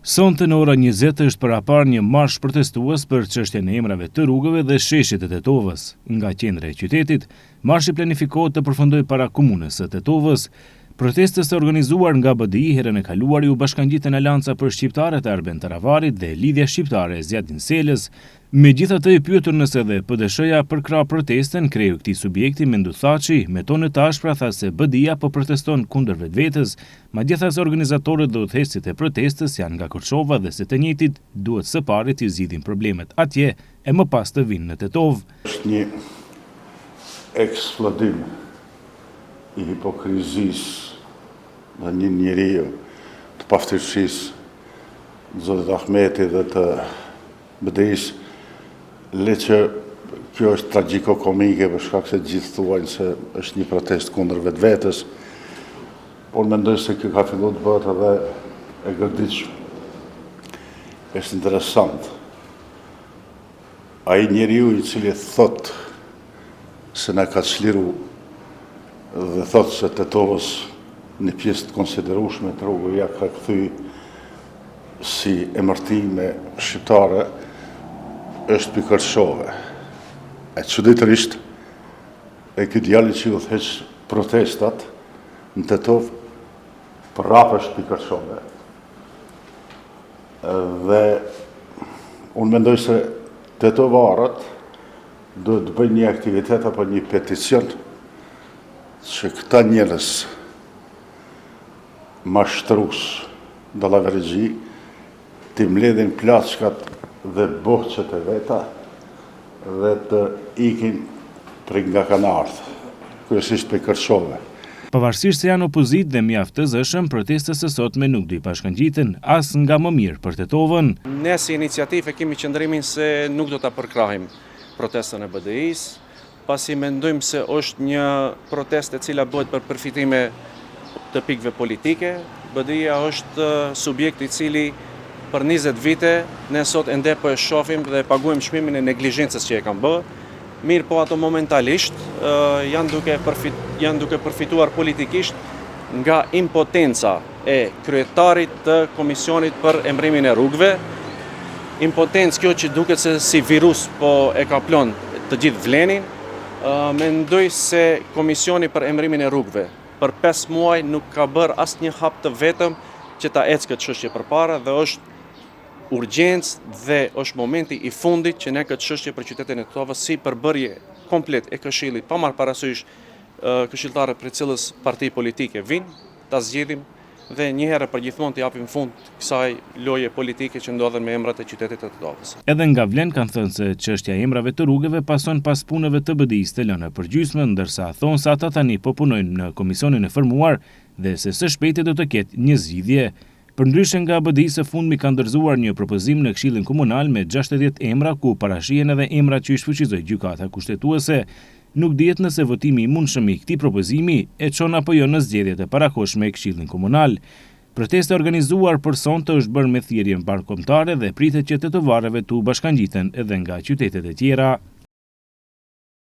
Sonte në ora 20 është parapar një marsh protestues për çështjen e emrave të rrugëve dhe sheshit të Tetovës. Nga qendra e qytetit, marshi planifikohet të përfundojë para komunës së Tetovës. Protestës të organizuar nga BDI herën e kaluar u bashkangjitën Alanca për Shqiptarët e Arben Taravarit dhe Lidhja Shqiptare e Zjatin Selës. Megjithatë, i pyetur nëse dhe PDSH-ja përkrah protestën, kreu këtij subjekti Mendu Thaçi me tonë të ashpra tha se BDI-ja po proteston kundër vetvetes, madje tha se organizatorët dhe udhëheqësit e protestës janë nga Korçova dhe se të njëjtit duhet së pari të zgjidhin problemet atje e më pas të vinë në Tetovë. Është një eksplodim i hipokrizisë dhe një njeriu të paftyrësisë, Zotit Ahmeti dhe të BDI-s, le që kjo është tragjiko-komike për shkak se gjithë thuajnë se është një protest kundër vetvetes, por mendoj se kjo ka filluar të bëhet edhe e gërditshme. Është interesant. Ai njeriu i cili thot se na ka çliru dhe thot se Tetovës në pjesë të konsiderueshme të rrugëve ja ka kthy si emërtime shqiptare, është Pikërshove. E çuditërisht, ky djalë që udhëheq protestat në Tetovë prapë është Pikërshove. Dhe unë mendoj se tetovarët duhet të bëjnë një aktivitet apo një peticion që këta njerëz mashtrues dallaverigji të mbledhin plaçkat dhe bohçet e veta dhe të ikin prej nga kanë ardhur, kryesisht për Korçove. Pavarësisht se janë opozitë dhe mjaft të zëshëm, protestës së sotme nuk do i bashkangjiten as nga më mirë për Tetovën. Ne si iniciativë kemi qëndrimin se nuk do ta përkrahim protestën e BDI-s, pasi mendojmë se është një protestë e cila bëhet për përfitime të pikëve politike. BDI-ja është subjekt i cili për 20 vite ne sot ende po e shohim dhe paguajmë çmimin e neglizhencës që e kanë bërë. Mirë po ato momentalisht janë duke përfituar politikisht nga impotenca e kryetarit të Komisionit për emrimin e rrugëve. Impotencë kjo që duket se si virus po e kaplon të gjithë vlenin. Mendoj se Komisioni për emrimin e rrugëve për 5 muaj nuk ka bërë asnjë hap të vetëm që ta ecë këtë çështje përpara dhe është urgjencë dhe është momenti i fundit që ne këtë çështje për qytetin e Tetovës si përbërje komplet e Këshillit, pa marrë parasysh këshilltarët për cilës parti politike vinë, ta zgjidhim dhe një herë për gjithmonë të japim fund kësaj loje politike që ndodhen me emrat e qytetit të Tetovës. Edhe nga Vlen kanë thënë se çështja e emrave të rrugëve pason pas punëve të BDI-s të lënë përgjysmë, ndërsa thonë se ata tani po punojnë në komisionin e formuar dhe se së shpejti do të ketë një zgjidhje. Përndryshe nga BDI së fundmi ka ndërzuar një propozim në Këshillin Komunal me 60 emra ku parashihen edhe emrat që i shfuqizoi gjykata kushtetuese. Nuk dihet nëse votimi i mundshëm i këtij propozimi e çon apo jo në zgjedhjet e parakohshme e Këshillit Komunal. Protesta e organizuar për sonte është bërë me thirrje mbarkombëtare dhe pritet që tetovarëve të u bashkangjiten edhe nga qytetet e tjera.